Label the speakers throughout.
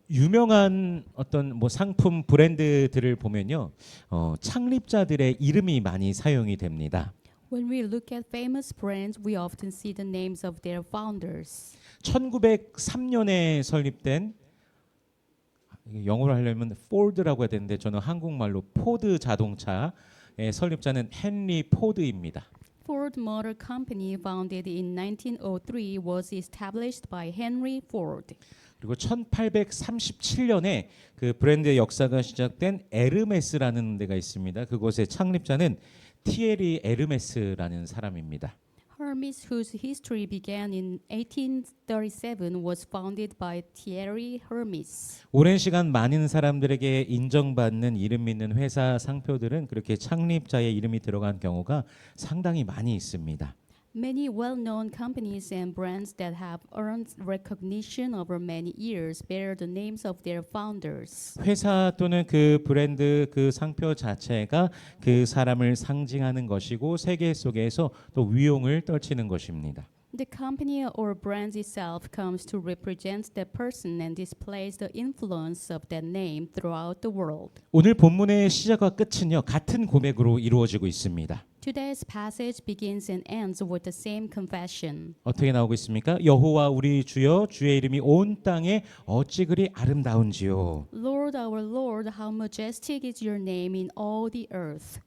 Speaker 1: 유명한 어떤 뭐 상품 브랜드들을 보면요, 창립자들의 이름이 많이 사용이 됩니다.
Speaker 2: When we look at famous brands, we often see the names of their founders.
Speaker 1: 1903년에 설립된, 이게 영어로 하려면 포드라고 해야 되는데 저는 한국말로 포드 자동차의 설립자는 헨리 포드입니다.
Speaker 2: Ford Motor Company, founded in 1903, was established by Henry Ford.
Speaker 1: 그리고 1837년에 그 브랜드의 역사가 시작된 에르메스라는 데가 있습니다. 그곳의 창립자는 티에리 에르메스라는 사람입니다.
Speaker 2: Hermes, whose history began in 1837, was founded by Thierry Hermes.
Speaker 1: 오랜 시간 많은 사람들에게 인정받는 이름 있는 회사 상표들은 그렇게 창립자의 이름이 들어간 경우가 상당히 많이 있습니다.
Speaker 2: Many well-known companies and brands that have earned recognition over many years bear the names of their founders.
Speaker 1: 회사 또는 그 브랜드 그 상표 자체가 그 사람을 상징하는 것이고 세계 속에서 또 위용을 떨치는 것입니다.
Speaker 2: The company or brand itself comes to represent that person and displays the influence of that name throughout the world.
Speaker 1: 오늘 본문의 시작과 끝은요 같은 고백으로 이루어지고 있습니다.
Speaker 2: Today's passage begins and ends with the same confession.
Speaker 1: 어떻게 나오고 있습니까? 여호와 우리 주여 주의 이름이 온 땅에 어찌 그리 아름다운지요.
Speaker 2: Lord, our Lord, how majestic is your name in all the earth.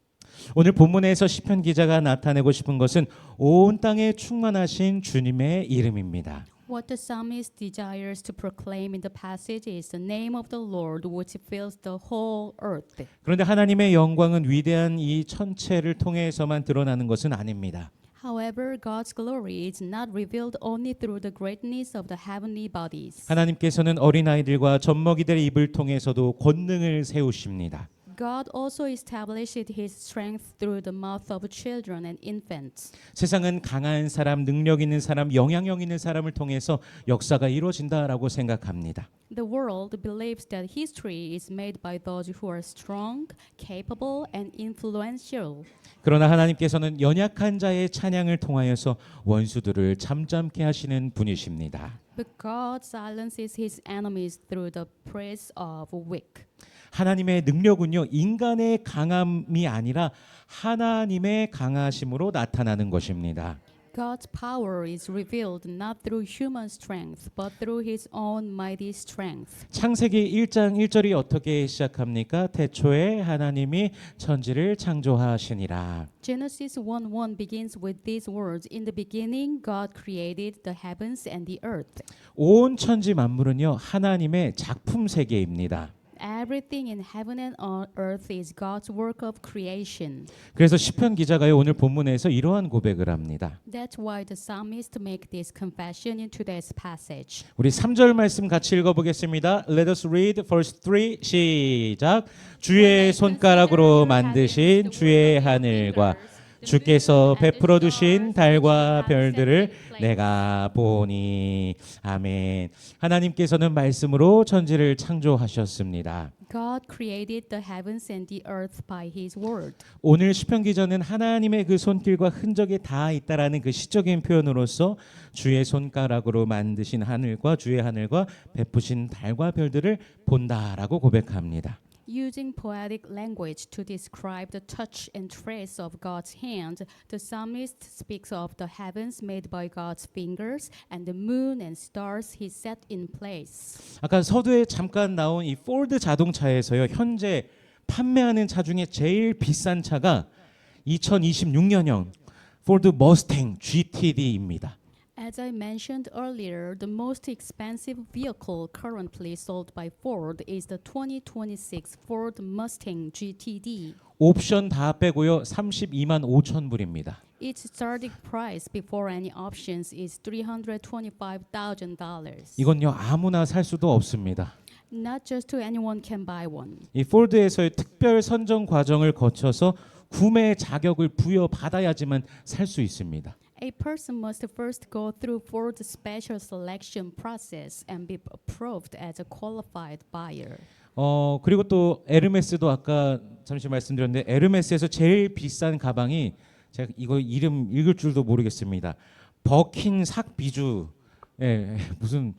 Speaker 1: 오늘 본문에서 시편 기자가 나타내고 싶은 것은 온 땅에 충만하신 주님의 이름입니다.
Speaker 2: What the psalmist desires to proclaim in the passage is the name of the Lord, which fills the whole earth.
Speaker 1: 그런데 하나님의 영광은 위대한 이 천체를 통해서만 드러나는 것은 아닙니다.
Speaker 2: However, God's glory is not revealed only through the greatness of the heavenly bodies.
Speaker 1: 하나님께서는 어린아이들과 젖먹이들의 입을 통해서도 권능을 세우십니다.
Speaker 2: God also established His strength through the mouth of children and infants.
Speaker 1: 세상은 강한 사람, 능력 있는 사람, 영향력 있는 사람을 통해서 역사가 이루어진다라고 생각합니다.
Speaker 2: The world believes that history is made by those who are strong, capable, and influential.
Speaker 1: 그러나 하나님께서는 연약한 자의 찬양을 통하여서 원수들을 잠잠케 하시는 분이십니다.
Speaker 2: But God silences His enemies through the praise of weak.
Speaker 1: 하나님의 능력은요 인간의 강함이 아니라 하나님의 강하심으로 나타나는 것입니다.
Speaker 2: God's power is revealed not through human strength, but through His own mighty strength.
Speaker 1: 창세기 1장 1절이 어떻게 시작합니까? 태초에 하나님이 천지를 창조하시니라.
Speaker 2: Genesis 1:1 begins with these words: In the beginning, God created the heavens and the earth.
Speaker 1: 온 천지 만물은요 하나님의 작품 세계입니다.
Speaker 2: Everything in heaven and on earth is God's work of creation.
Speaker 1: 그래서 시편 기자가요 오늘 본문에서 이러한 고백을 합니다.
Speaker 2: That's why the psalmist make this confession in today's passage.
Speaker 1: 우리 3절 말씀 같이 읽어보겠습니다. Let us read verse 3 시작. 주의 손가락으로 만드신 주의 하늘과 주께서 베풀어 두신 달과 별들을 내가 보니. 아멘. 하나님께서는 말씀으로 천지를 창조하셨습니다.
Speaker 2: God created the heavens and the earth by His word.
Speaker 1: 오늘 시편 기자는 하나님의 그 손길과 흔적이 다 있다라는 그 시적인 표현으로서 주의 손가락으로 만드신 하늘과 주의 하늘과 베푸신 달과 별들을 본다라고 고백합니다.
Speaker 2: Using poetic language to describe the touch and trace of God's hand, the psalmist speaks of the heavens made by God's fingers and the moon and stars He set in place.
Speaker 1: 아까 서두에 잠깐 나온 이 포드 자동차에서요 현재 판매하는 차 중에 제일 비싼 차가 2026년형 포드 머스탱 GTD입니다.
Speaker 2: As I mentioned earlier, the most expensive vehicle currently sold by Ford is the 2026 Ford Mustang GTD.
Speaker 1: 옵션 다 빼고요 32만 5천 불입니다.
Speaker 2: Its starting price before any options is $325,000.
Speaker 1: 이건요 아무나 살 수도 없습니다.
Speaker 2: Not just anyone can buy one.
Speaker 1: 이 포드에서의 특별 선정 과정을 거쳐서 구매 자격을 부여받아야지만 살 수 있습니다.
Speaker 2: A person must first go through Ford's special selection process and be approved as a qualified buyer.
Speaker 1: 그리고 또 에르메스도 아까 잠시 말씀드렸는데 에르메스에서 제일 비싼 가방이 제가 이거 이름 읽을 줄도 모르겠습니다. 버킨 삭 비주 예, 무슨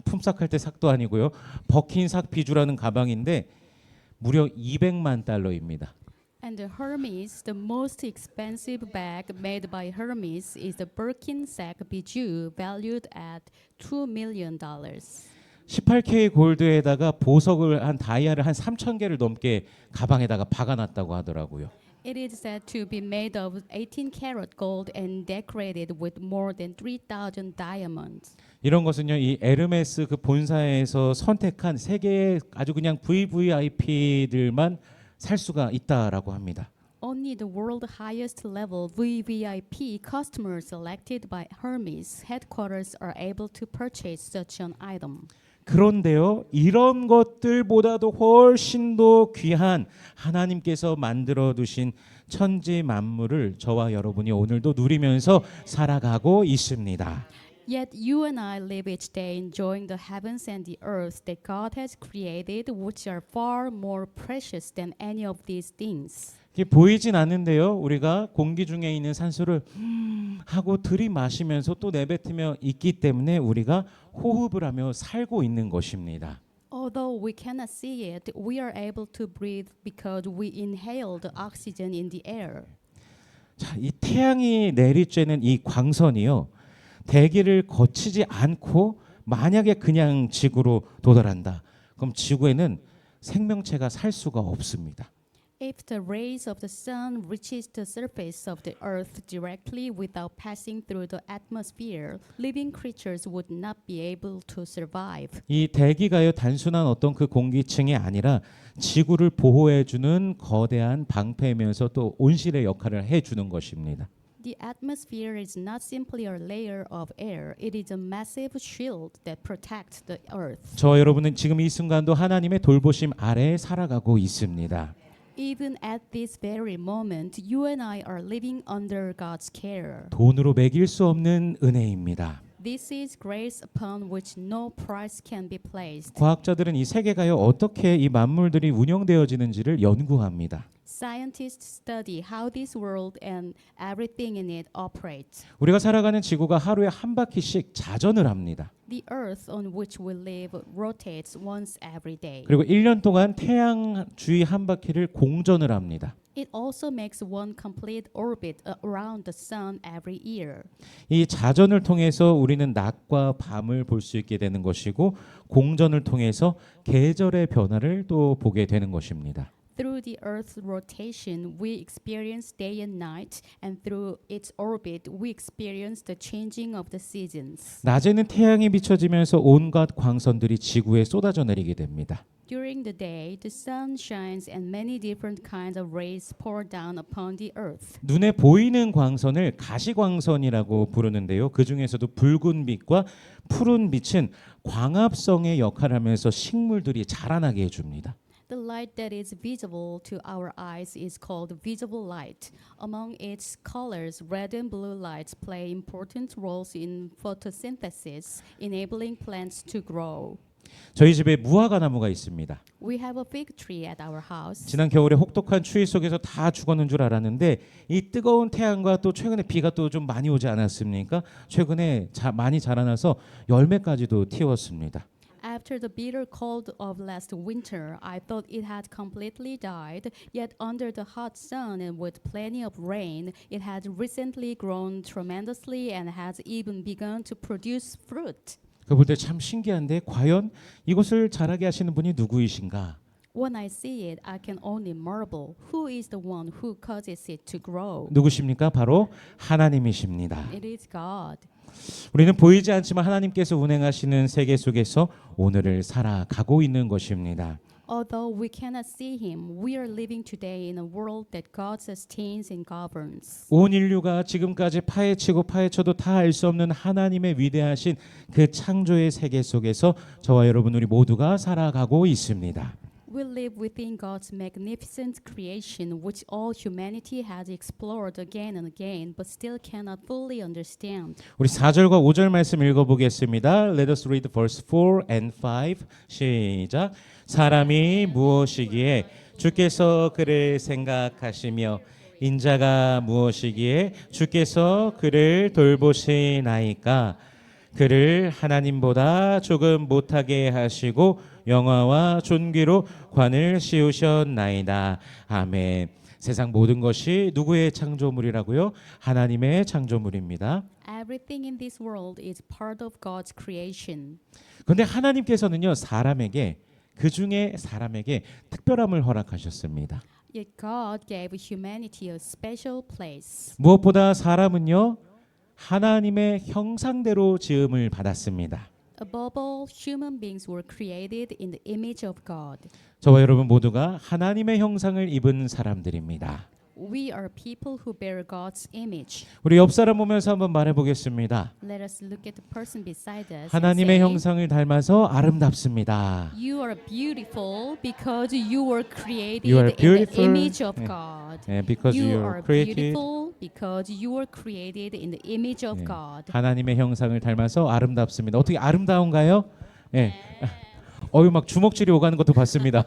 Speaker 1: 품삯할 때 삭도 아니고요. 버킨 삭 비주라는 가방인데 무려 200만 달러입니다.
Speaker 2: And the Hermes, the most expensive bag made by Hermes, is the Birkensack bijou valued at $2 million.
Speaker 1: 18K 골드에다가 보석을 한 다이아를 한 3,000개를 넘게 가방에다가 박아놨다고 하더라고요.
Speaker 2: It is said to be made of 18 karat gold and decorated with more than 3,000 diamonds.
Speaker 1: 이런 것은요, 이 에르메스 그 본사에서 선택한 세계의 아주 그냥 VVIP들만 살 수가 있다라고 합니다.
Speaker 2: Only the world highest level VVIP customers selected by Hermes headquarters are able to purchase such an item.
Speaker 1: 그런데요, 이런 것들보다도 훨씬 더 귀한 하나님께서 만들어 두신 천지 만물을 저와 여러분이 오늘도 누리면서 살아가고 있습니다.
Speaker 2: Yet you and I live each day enjoying the heavens and the earth that God has created, which are far more precious than any of these things.
Speaker 1: 이게 보이진 않는데요, 우리가 공기 중에 있는 산소를 하고 들이마시면서 또 내뱉으며 있기 때문에 우리가 호흡을 하며 살고 있는 것입니다.
Speaker 2: Although we cannot see it, we are able to breathe because we inhale the oxygen in the air.
Speaker 1: 자, 이 태양이 내리쬐는 이 광선이요, 대기를 거치지 않고 만약에 그냥 지구로 도달한다. 그럼 지구에는 생명체가 살 수가 없습니다.
Speaker 2: If the rays of the sun reaches the surface of the earth directly without passing through the atmosphere, living creatures would not be able to survive.
Speaker 1: 이 대기가요, 단순한 어떤 그 공기층이 아니라 지구를 보호해 주는 거대한 방패면서 또 온실의 역할을 해 주는 것입니다.
Speaker 2: The atmosphere is not simply a layer of air, it is a massive shield that protects the earth.
Speaker 1: 저와 여러분은 지금 이 순간도 하나님의 돌보심 아래에 살아가고 있습니다.
Speaker 2: Even at this very moment, you and I are living under God's care.
Speaker 1: 돈으로 매길 수 없는 은혜입니다.
Speaker 2: This is grace upon which no price can be placed.
Speaker 1: 과학자들은 이 세계가요, 어떻게 이 만물들이 운영되어지는지를 연구합니다.
Speaker 2: Scientists study how this world and everything in it operates.
Speaker 1: 우리가 살아가는 지구가 하루에 한 바퀴씩 자전을 합니다.
Speaker 2: The earth on which we live rotates once every day.
Speaker 1: 그리고 1년 동안 태양 주위 한 바퀴를 공전을 합니다.
Speaker 2: It also makes one complete orbit around the sun every year.
Speaker 1: 이 자전을 통해서 우리는 낮과 밤을 볼 수 있게 되는 것이고, 공전을 통해서 계절의 변화를 또 보게 되는 것입니다.
Speaker 2: Through the Earth's rotation, we experience day and night, and through its orbit, we experience the changing of the seasons.
Speaker 1: 낮에는 태양이 비춰지면서 온갖 광선들이 지구에 쏟아져 내리게 됩니다.
Speaker 2: During the day, the sun shines and many different kinds of rays pour down upon the earth.
Speaker 1: 눈에 보이는 광선을 가시광선이라고 부르는데요. 그 중에서도 붉은 빛과 푸른 빛은 광합성의 역할을 하면서 식물들이 자라나게 해줍니다.
Speaker 2: The light that is visible to our eyes is called visible light. Among its colors, red and blue lights play important roles in photosynthesis, enabling plants to grow.
Speaker 1: 저희 집에 무화과 나무가 있습니다.
Speaker 2: We have a fig tree at our house.
Speaker 1: 지난 겨울에 혹독한 추위 속에서 다 죽었는 줄 알았는데 이 뜨거운 태양과 또 최근에 비가 또 좀 많이 오지 않았습니까? 최근에 많이 자라나서 열매까지도 틔웠습니다.
Speaker 2: After the bitter cold of last winter, I thought it had completely died, yet under the hot sun and with plenty of rain, it had recently grown tremendously and has even begun to produce fruit.
Speaker 1: 그 볼 때 참 신기한데 과연 이것을 자라게 하시는 분이 누구이신가?
Speaker 2: When I see it, I can only marvel, who is the one who causes it to grow?
Speaker 1: 누구십니까? 바로 하나님이십니다.
Speaker 2: It is God.
Speaker 1: 우리는 보이지 않지만 하나님께서 운행하시는 세계 속에서 오늘을 살아가고 있는 것입니다.
Speaker 2: Although we cannot see him, we are living today in a world that God sustains and governs.
Speaker 1: 온 인류가 지금까지 파헤치고 파헤쳐도 다 알 수 없는 하나님의 위대하신 그 창조의 세계 속에서 저와 여러분 우리 모두가 살아가고 있습니다.
Speaker 2: We live within God's magnificent creation, which all humanity has explored again and again, but still cannot fully understand.
Speaker 1: 우리 4절과 5절 말씀 읽어보겠습니다. Let us read verse 4 and 5. 시작. 사람이 무엇이기에 주께서 그를 생각하시며 인자가 무엇이기에 주께서 그를 돌보시나이까. 그를 하나님보다 조금 못하게 하시고 영화와 존귀로 관을 씌우셨나이다. 아멘. 세상 모든 것이 누구의 창조물이라고요? 하나님의 창조물입니다.
Speaker 2: Everything in this world is part of God's creation.
Speaker 1: 그런데 하나님께서는요, 그 중에 사람에게 특별함을 허락하셨습니다.
Speaker 2: Yet God gave humanity a special place.
Speaker 1: 무엇보다 사람은요, 하나님의 형상대로 지음을 받았습니다.
Speaker 2: Above all, human beings were created in the image of God.
Speaker 1: 저와 여러분 모두가 하나님의 형상을 입은 사람들입니다.
Speaker 2: We are people who bear God's image.
Speaker 1: 우리 옆 사람 보면서 한번 말해 보겠습니다.
Speaker 2: Let us look at the person beside us.
Speaker 1: 하나님의
Speaker 2: and say,
Speaker 1: 형상을 닮아서 아름답습니다.
Speaker 2: You are beautiful because you were created
Speaker 1: You are
Speaker 2: in the
Speaker 1: beautiful.
Speaker 2: image of
Speaker 1: 네.
Speaker 2: God.
Speaker 1: Because you
Speaker 2: You
Speaker 1: are
Speaker 2: are
Speaker 1: created.
Speaker 2: beautiful because you were created in the image of
Speaker 1: 네.
Speaker 2: God.
Speaker 1: 하나님의 형상을 닮아서 아름답습니다. 어떻게 아름다운가요? 예. 어유 막 주먹질이 오가는 것도 봤습니다.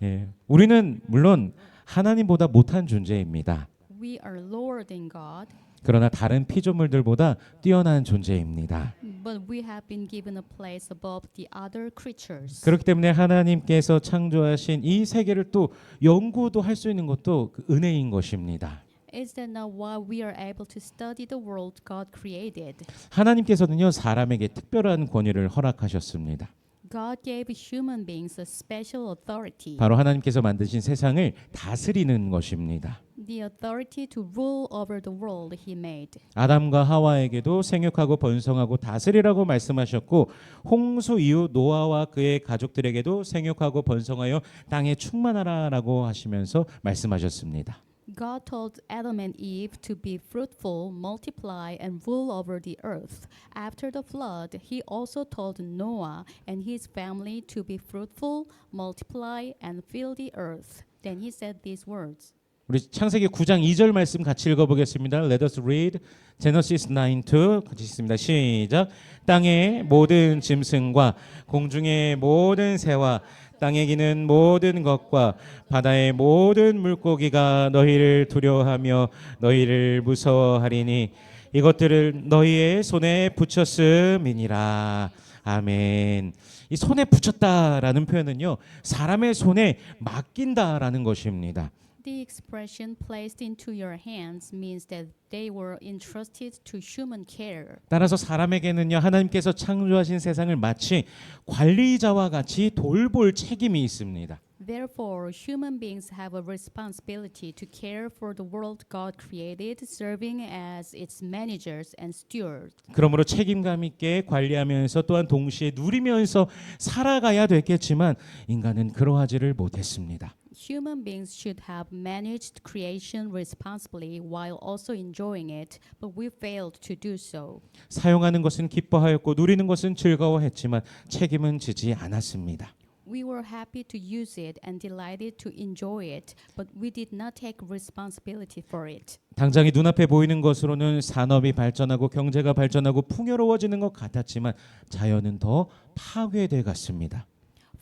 Speaker 1: 예. 우리는 물론 하나님보다 못한 존재입니다.
Speaker 2: We are lower than God,
Speaker 1: 그러나 다른 피조물들보다 뛰어난 존재입니다.
Speaker 2: but we have been given a place above the other creatures.
Speaker 1: 그렇기 때문에 하나님께서 창조하신 이 세계를 또 연구도 할 수 있는 것도 그 은혜인 것입니다.
Speaker 2: Is that not why we are able to study the world God created?
Speaker 1: 하나님께서는요, 사람에게 특별한 권위를 허락하셨습니다.
Speaker 2: God gave human beings a special authority.
Speaker 1: 바로 하나님께서 만드신 세상을 다스리는 것입니다.
Speaker 2: The authority to rule over the world he made.
Speaker 1: 아담과 하와에게도 생육하고 번성하고 다스리라고 말씀하셨고, 홍수 이후 노아와 그의 가족들에게도 생육하고 번성하여 땅에 충만하라라고 하시면서 말씀하셨습니다.
Speaker 2: God told Adam and Eve to be fruitful, multiply, and rule over the earth. After the flood, he also told Noah and his family to be fruitful, multiply, and fill the earth. Then he said these words.
Speaker 1: 우리 창세기 9장 2절 말씀 같이 읽어보겠습니다. Let us read Genesis 9:2 같이 읽습니다. 시작. 땅의 모든 짐승과 공중의 모든 새와 땅에 기는 모든 것과 바다의 모든 물고기가 너희를 두려워하며 너희를 무서워하리니 이것들을 너희의 손에 붙였음이니라. 아멘. 이 손에 붙였다라는 표현은요, 사람의 손에 맡긴다라는 것입니다.
Speaker 2: The expression placed into your hands means that they were entrusted to human care.
Speaker 1: 따라서 사람에게는요, 하나님께서 창조하신 세상을 마치 관리자와 같이 돌볼 책임이 있습니다.
Speaker 2: Therefore, human beings have a responsibility to care for the world God created, serving as its managers and stewards.
Speaker 1: 그러므로 책임감 있게 관리하면서 또한 동시에 누리면서 살아가야 됐겠지만 인간은 그러하지를 못했습니다.
Speaker 2: Human beings should have managed creation responsibly while also enjoying it, but we failed to do so.
Speaker 1: 사용하는 것은 기뻐하였고 누리는 것은 즐거워했지만 책임은 지지 않았습니다.
Speaker 2: We were happy to use it and delighted to enjoy it, but we did not take responsibility for it.
Speaker 1: 당장이 눈앞에 보이는 것으로는 산업이 발전하고 경제가 발전하고 풍요로워지는 것 같았지만 자연은 더 파괴돼 갔습니다.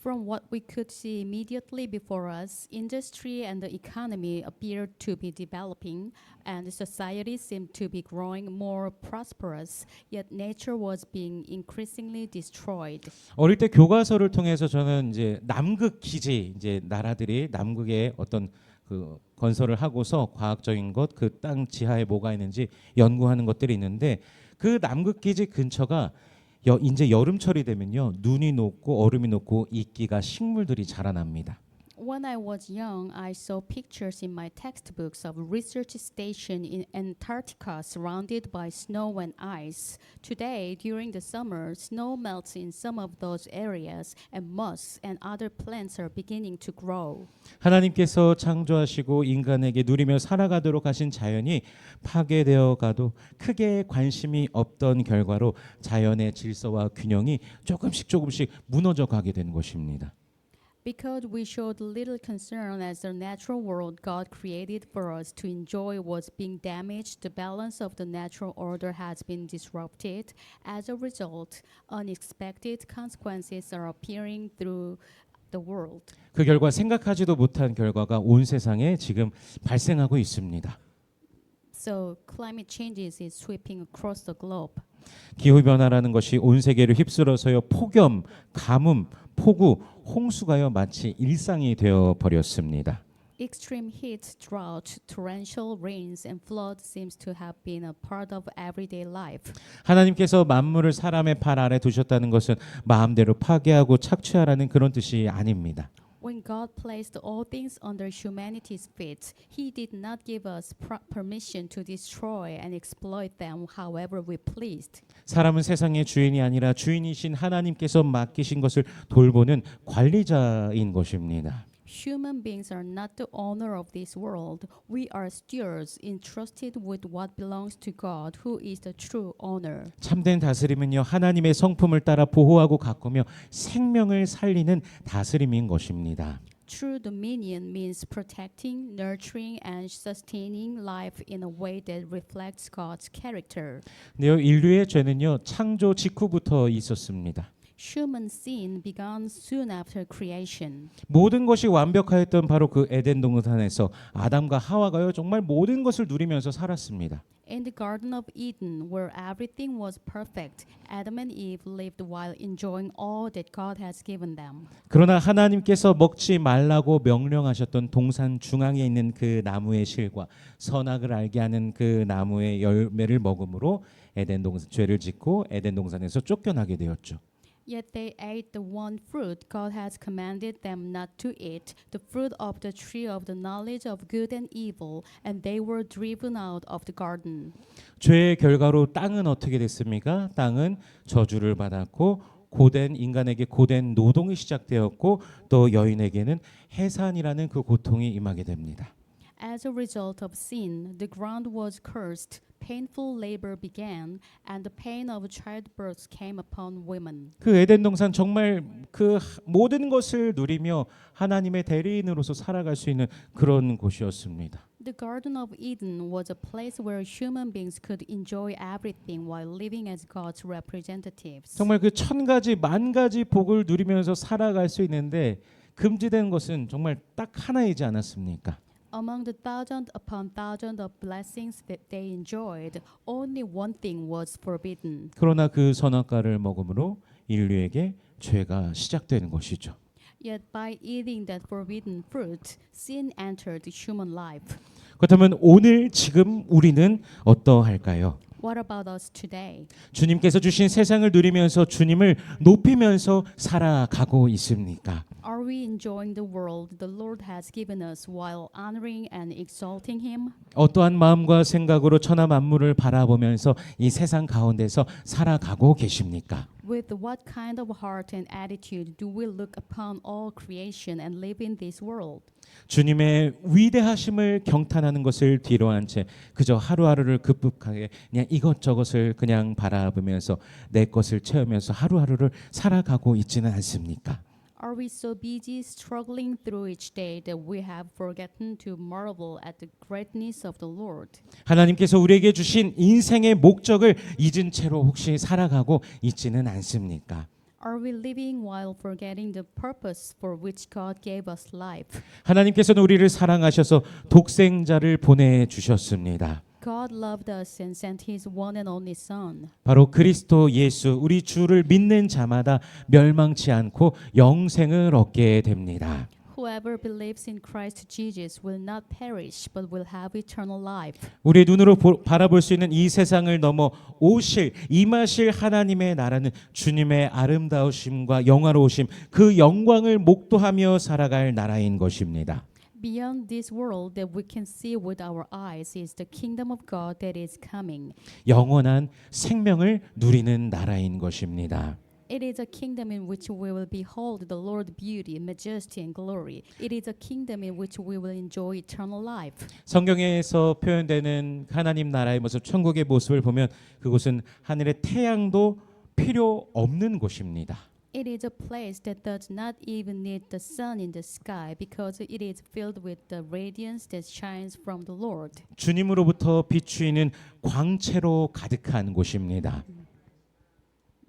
Speaker 2: From what we could see immediately before us, industry and the economy appeared to be developing, and society seemed to be growing more prosperous, yet nature was being increasingly destroyed.
Speaker 1: 어릴 때 교과서를 통해서 저는 이제 남극 기지, 이제 나라들이 남극에 어떤 그 건설을 하고서 과학적인 것, 그 땅 지하에 뭐가 있는지 연구하는 것들이 있는데 그 남극 기지 근처가 이제 여름철이 되면요, 눈이 녹고 얼음이 녹고 이끼가 식물들이 자라납니다.
Speaker 2: When I was young, I saw pictures in my textbooks of research station in Antarctica surrounded by snow and ice. Today, during the summer, snow melts in some of those areas and moss and other plants are beginning to grow.
Speaker 1: 하나님께서 창조하시고 인간에게 누리며 살아가도록 하신 자연이 파괴되어 가도 크게 관심이 없던 결과로 자연의 질서와 균형이 조금씩 무너져 가게 된 것입니다.
Speaker 2: Because we showed little concern as the natural world God created for us to enjoy was being damaged, the balance of the natural order has been disrupted. As a result, unexpected consequences are appearing through the world.
Speaker 1: 그 결과 생각하지도 못한 결과가 온 세상에 지금 발생하고 있습니다.
Speaker 2: So climate changes is sweeping across the globe.
Speaker 1: 기후 변화라는 것이 온 세계를 휩쓸어서요 폭염, 가뭄, 폭우, 홍수가요 마치 일상이 되어 버렸습니다.
Speaker 2: Extreme heat, drought, torrential rains, and flood seems to have been a part of everyday life.
Speaker 1: 하나님께서 만물을 사람의 발 아래 두셨다는 것은 마음대로 파괴하고 착취하라는 그런 뜻이 아닙니다.
Speaker 2: When God placed all things under humanity's feet, He did not give us permission to destroy and exploit them however we pleased.
Speaker 1: 사람은 세상의 주인이 아니라 주인이신 하나님께서 맡기신 것을 돌보는 관리자인 것입니다.
Speaker 2: Human beings are not the owner of this world. We are stewards entrusted with what belongs to God, who is the true owner.
Speaker 1: 참된 다스림은요 하나님의 성품을 따라 보호하고 가꾸며 생명을 살리는 다스림인 것입니다.
Speaker 2: True dominion means protecting, nurturing, and sustaining life in a way that reflects God's character.
Speaker 1: 근데요 인류의 죄는요 창조 직후부터 있었습니다.
Speaker 2: Human sin began soon after creation.
Speaker 1: 모든 것이 완벽하였던 바로 그 에덴 동산에서 아담과 하와가요 정말 모든 것을 누리면서 살았습니다.
Speaker 2: In the Garden of Eden, where everything was perfect, Adam and Eve lived while enjoying all that God has given them.
Speaker 1: 그러나 하나님께서 먹지 말라고 명령하셨던 동산 중앙에 있는 그 나무의 실과 선악을 알게 하는 그 나무의 열매를 먹음으로 에덴 동산 죄를 짓고 에덴 동산에서 쫓겨나게 되었죠.
Speaker 2: Yet they ate the one fruit God has commanded them not to eat, the fruit of the tree of the knowledge of good and evil, and they were driven out of the garden.
Speaker 1: 죄의 결과로 땅은 어떻게 됐습니까? 땅은 저주를 받았고 고된 인간에게 고된 노동이 시작되었고 또 여인에게는 해산이라는 그 고통이 임하게 됩니다.
Speaker 2: As a result of sin, the ground was cursed, painful labor began, and the pain of childbirth came upon women.
Speaker 1: 그 에덴 동산 정말 그 모든 것을 누리며 하나님의 대리인으로서 살아갈 수 있는 그런 곳이었습니다.
Speaker 2: The Garden of Eden was a place where human beings could enjoy everything while living as God's representatives.
Speaker 1: 정말 그 천 가지 만 가지 복을 누리면서 살아갈 수 있는데 금지된 것은 정말 딱 하나이지 않았습니까?
Speaker 2: Among the thousand upon thousand of blessings that they enjoyed, only one thing was forbidden.
Speaker 1: 그러나 그 선악과를 먹음으로 인류에게 죄가 시작되는 것이죠.
Speaker 2: Yet by eating that forbidden fruit, sin entered human life.
Speaker 1: 그렇다면 오늘 지금 우리는 어떠할까요?
Speaker 2: What about us today?
Speaker 1: 주님께서 주신 세상을 누리면서 주님을 높이면서 살아가고 있습니까?
Speaker 2: Are we enjoying the world the Lord has given us while honoring and exalting Him?
Speaker 1: 어떠한 마음과 생각으로 천하 만물을 바라보면서 이 세상 가운데서 살아가고 계십니까?
Speaker 2: With what kind of heart and attitude do we look upon all creation and live in this world?
Speaker 1: 주님의 위대하심을 경탄하는 것을 뒤로한 채 그저 하루하루를 급급하게 그냥 이것저것을 그냥 바라보면서 내 것을 채우면서 하루하루를 살아가고 있지는 않습니까?
Speaker 2: Are we so busy struggling through each day that we have forgotten to marvel at the greatness of the Lord?
Speaker 1: 하나님께서 우리에게 주신 인생의 목적을 잊은 채로 혹시 살아가고 있지는 않습니까?
Speaker 2: Are we living while forgetting the purpose for which God gave us life?
Speaker 1: 하나님께서는 우리를 사랑하셔서 독생자를 보내주셨습니다.
Speaker 2: God loved us and sent His one and only Son.
Speaker 1: 바로 그리스도 예수 우리 주를 믿는 자마다 멸망치 않고 영생을 얻게 됩니다.
Speaker 2: Whoever believes in Christ Jesus will not perish but will have eternal life.
Speaker 1: 우리의 눈으로 바라볼 수 있는 이 세상을 넘어 오실 임하실 하나님의 나라는 주님의 아름다우심과 영화로우심 그 영광을 목도하며 살아갈 나라인 것입니다.
Speaker 2: Beyond this world that we can see with our eyes is the kingdom of God that is coming.
Speaker 1: 영원한 생명을 누리는 나라인 것입니다.
Speaker 2: It is a kingdom in which we will behold the Lord's beauty, majesty, and glory. It is a kingdom in which we will enjoy eternal life.
Speaker 1: 성경에서 표현되는 하나님 나라의 모습, 천국의 모습을 보면 그곳은 하늘의 태양도 필요 없는 곳입니다.
Speaker 2: It is a place that does not even need the sun in the sky because it is filled with the radiance that shines from the Lord.
Speaker 1: 주님으로부터 비추이는 광채로 가득한 곳입니다.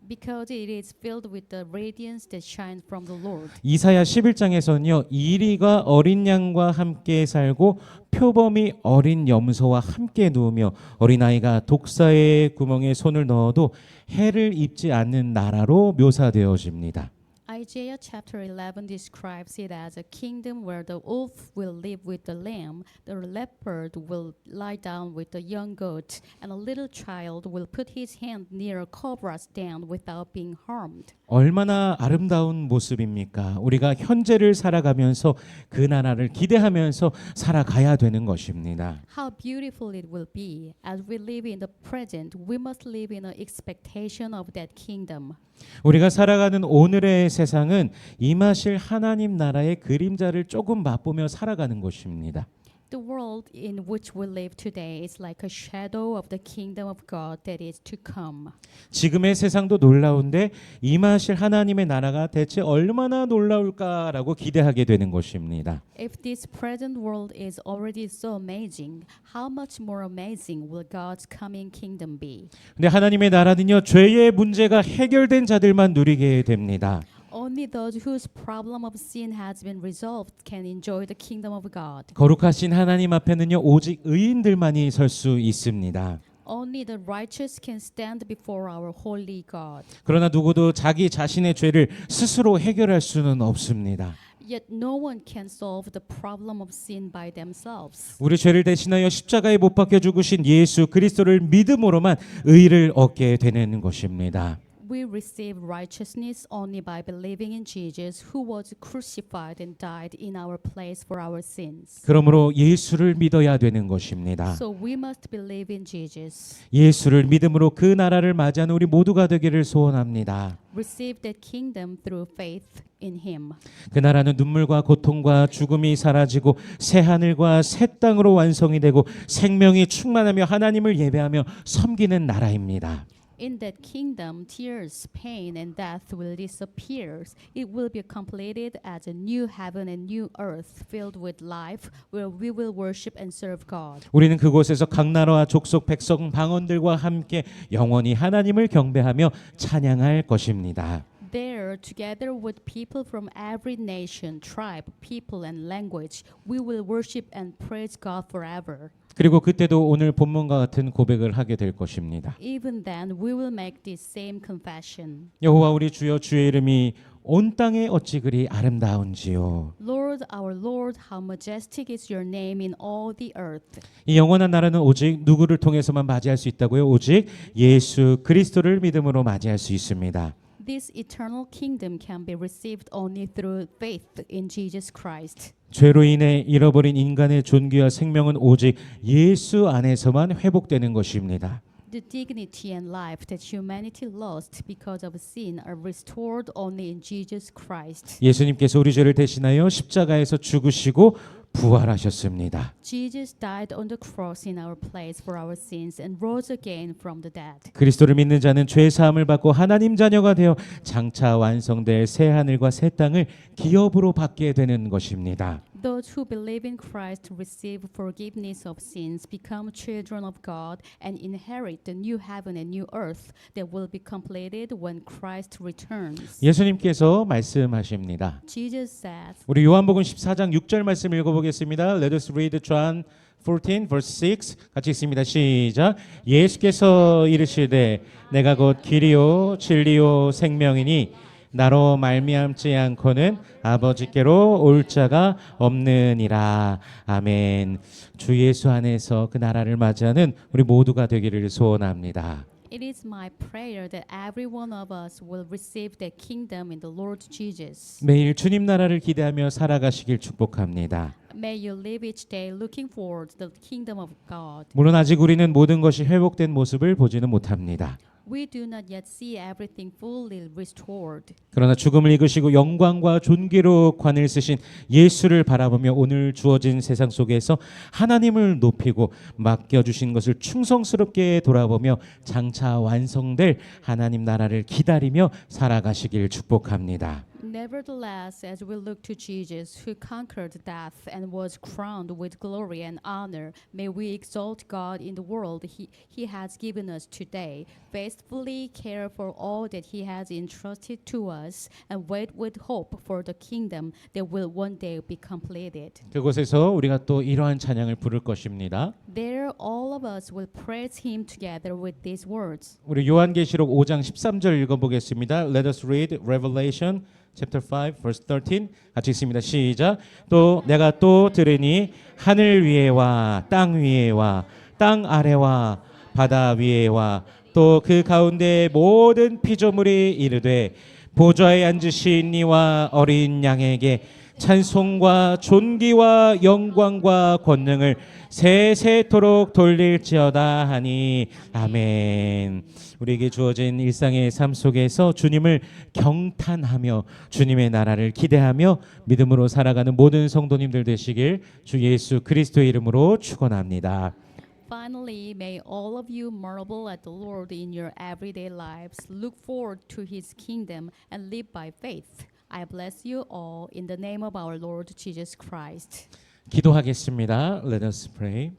Speaker 2: because it is filled with the radiance that shines from the Lord.
Speaker 1: 이사야 11장에서는요. 이리가 어린 양과 함께 살고 표범이 어린 염소와 함께 누우며 어린아이가 독사의 구멍에 손을 넣어도 해를 입지 않는 나라로 묘사되어집니다.
Speaker 2: Isaiah chapter 11 describes it as a kingdom where the wolf will live with the lamb, the leopard will lie down with the young goat, and a little child will put his hand near a cobra's den without being harmed.
Speaker 1: 얼마나 아름다운 모습입니까? 우리가 현재를 살아가면서 그 나라를 기대하면서 살아가야 되는 것입니다.
Speaker 2: How beautiful it will be. As we live in the present, we must live in an expectation of that kingdom.
Speaker 1: 우리가 살아가는 오늘의 세상은 임하실 하나님 나라의 그림자를 조금 맛보며 살아가는 것입니다.
Speaker 2: The world in which we live today is like a shadow of the kingdom of God that is to come.
Speaker 1: 지금의 세상도 놀라운데 임하실 하나님의 나라가 대체 얼마나 놀라울까라고 기대하게 되는 것입니다.
Speaker 2: If this present world is already so amazing, how much more amazing will God's coming kingdom be?
Speaker 1: 근데 하나님의 나라는요. 죄의 문제가 해결된 자들만 누리게 됩니다.
Speaker 2: Only those whose problem of sin has been resolved can enjoy the kingdom of God.
Speaker 1: 거룩하신 하나님 앞에는요. 오직 의인들만이 설 수 있습니다.
Speaker 2: Only the righteous can stand before our holy God.
Speaker 1: 그러나 누구도 자기 자신의 죄를 스스로 해결할 수는 없습니다.
Speaker 2: Yet no one can solve the problem of sin by themselves.
Speaker 1: 우리 죄를 대신하여 십자가에 못 박혀 죽으신 예수 그리스도를 믿음으로만 의를 얻게 되는 것입니다.
Speaker 2: We receive righteousness only by believing in Jesus, who was crucified and died in our place for our sins.
Speaker 1: 그러므로 예수를 믿어야 되는 것입니다.
Speaker 2: So we must believe in Jesus.
Speaker 1: 예수를 믿음으로 그 나라를 맞이하는 우리 모두가 되기를 소원합니다.
Speaker 2: Receive that kingdom through faith in Him.
Speaker 1: 그 나라는 눈물과 고통과 죽음이 사라지고 새 하늘과 새 땅으로 완성이 되고 생명이 충만하며 하나님을 예배하며 섬기는 나라입니다.
Speaker 2: In that kingdom, tears, pain, and death will disappear. It will be completed as a new heaven and new earth filled with life, where we will worship and serve God.
Speaker 1: 우리는 그곳에서 각 나라와 족속 백성 방언들과 함께 영원히 하나님을 경배하며 찬양할 것입니다.
Speaker 2: There, together with people from every nation, tribe, people, and language, we will worship and praise God forever.
Speaker 1: 그리고 그때도 오늘 본문과 같은 고백을 하게 될 것입니다.
Speaker 2: Even then, we will make this same confession.
Speaker 1: 여호와 우리 주여 주의 이름이 온 땅에 어찌 그리 아름다운지요.
Speaker 2: Lord, our Lord, how majestic is your name in all the earth.
Speaker 1: 이 영원한 나라는 오직 누구를 통해서만 맞이할 수 있다고요? 오직 예수 그리스도를 믿음으로 맞이할 수 있습니다.
Speaker 2: This eternal kingdom can be received only through faith in Jesus Christ.
Speaker 1: 죄로 인해 잃어버린 인간의 존귀와 생명은 오직 예수 안에서만 회복되는 것입니다.
Speaker 2: The dignity and life that humanity lost because of sin are restored only in Jesus Christ.
Speaker 1: 예수님께서 우리 죄를 대신하여 십자가에서 죽으시고 부활하셨습니다.
Speaker 2: Jesus died on the cross in our place for our sins and rose again from the dead.
Speaker 1: 그리스도를 믿는 자는 죄 사함을 받고 하나님 자녀가 되어 장차 완성될 새 하늘과 새 땅을 기업으로 받게 되는 것입니다.
Speaker 2: Those who believe in Christ receive forgiveness of sins, become children of God, and inherit the new heaven and new earth that will be completed when Christ returns.
Speaker 1: 예수님께서 말씀하십니다.
Speaker 2: Jesus says,
Speaker 1: 우리 요한복음 14장 6절 말씀 읽어보겠습니다. Let us read John 14 verse 6 같이 읽습니다. 시작. 예수께서 이르시되 내가 곧 길이요 진리요 생명이니 나로 말미암지 않고는 아버지께로 올 자가 없느니라. 아멘. 주 예수 안에서 그 나라를 맞이하는 우리 모두가 되기를 소원합니다.
Speaker 2: It is my prayer that every one of us will receive the kingdom in the Lord Jesus.
Speaker 1: 매일 주님 나라를 기대하며 살아가시길 축복합니다.
Speaker 2: May you live each day looking forward to the kingdom of God.
Speaker 1: 물론 아직 우리는 모든 것이 회복된 모습을 보지는 못합니다.
Speaker 2: We do not yet see everything fully restored.
Speaker 1: 그러나 죽음을 이기시고 영광과 존귀로 관을 쓰신 예수를 바라보며 오늘 주어진 세상 속에서 하나님을 높이고 맡겨주신 것을 충성스럽게 돌아보며 장차 완성될 하나님 나라를 기다리며 살아가시길 축복합니다.
Speaker 2: Nevertheless, as we look to Jesus, who conquered death and was crowned with glory and honor, may we exalt God in the world he has given us today, faithfully care for all that He has entrusted to us, and wait with hope for the kingdom that will one day be completed.
Speaker 1: 그곳에서 우리가 또 이러한 찬양을 부를 것입니다.
Speaker 2: There, all of us will praise Him together with these words.
Speaker 1: 우리 요한계시록 5장 13절 읽어보겠습니다. Let us read Revelation chapter 5 verse 13 같이 읽습니다. 시작. 또 내가 또 들으니 하늘 위에와 땅 위에와 땅 아래와 바다 위에와 또 그 가운데 모든 피조물이 이르되 보좌에 앉으신 이와 어린 양에게 찬송과 존귀와 영광과 권능을 세세토록 돌릴지어다 하니 아멘. 우리에게 주어진 일상의 삶 속에서 주님을 경탄하며 주님의 나라를 기대하며 믿음으로 살아가는 모든 성도님들 되시길 주 예수 그리스도의 이름으로 축원합니다.
Speaker 2: Finally, may all of you marvel at the Lord in your everyday lives, look forward to His kingdom, and live by faith. I bless you all in the name of our Lord Jesus Christ.
Speaker 1: 기도하겠습니다. Let us pray.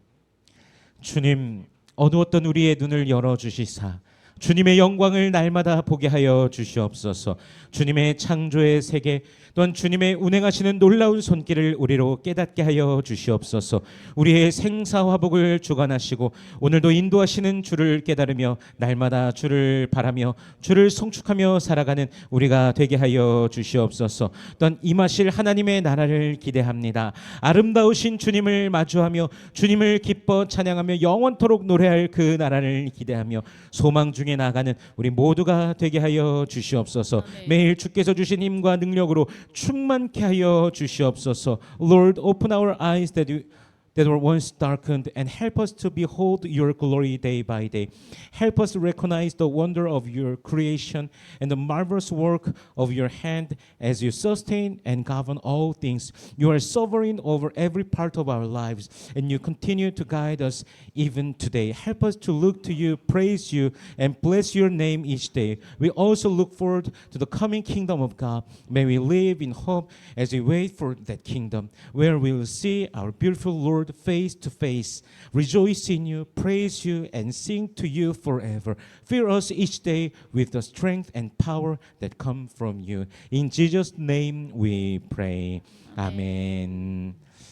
Speaker 1: 주님, 어두웠던 우리의 눈을 열어주시사 주님의 영광을 날마다 보게 하여 주시옵소서. 주님의 창조의 세계 또한 주님의 운행하시는 놀라운 손길을 우리로 깨닫게 하여 주시옵소서. 우리의 생사화복을 주관하시고 오늘도 인도하시는 주를 깨달으며 날마다 주를 바라며 주를 송축하며 살아가는 우리가 되게 하여 주시옵소서. 또한 임하실 하나님의 나라를 기대합니다. 아름다우신 주님을 마주하며 주님을 기뻐 찬양하며 영원토록 노래할 그 나라를 기대하며 소망 중에 나아가는 우리 모두가 되게 하여 주시옵소서. 매일 주께서 주신 힘과 능력으로 충만케 하여 주시옵소서. Lord, open our eyes that were once darkened and help us to behold your glory day by day. Help us recognize the wonder of your creation and the marvelous work of your hand as you sustain and govern all things. You are sovereign over every part of our lives and you continue to guide us even today. Help us to look to you, praise you, and bless your name each day. We also look forward to the coming kingdom of God. May we live in hope as we wait for that kingdom where we will see our beautiful Lord face to face, rejoice in you, praise you, and sing to you forever. Fill us each day with the strength and power that come from you. In Jesus' name we pray. Amen.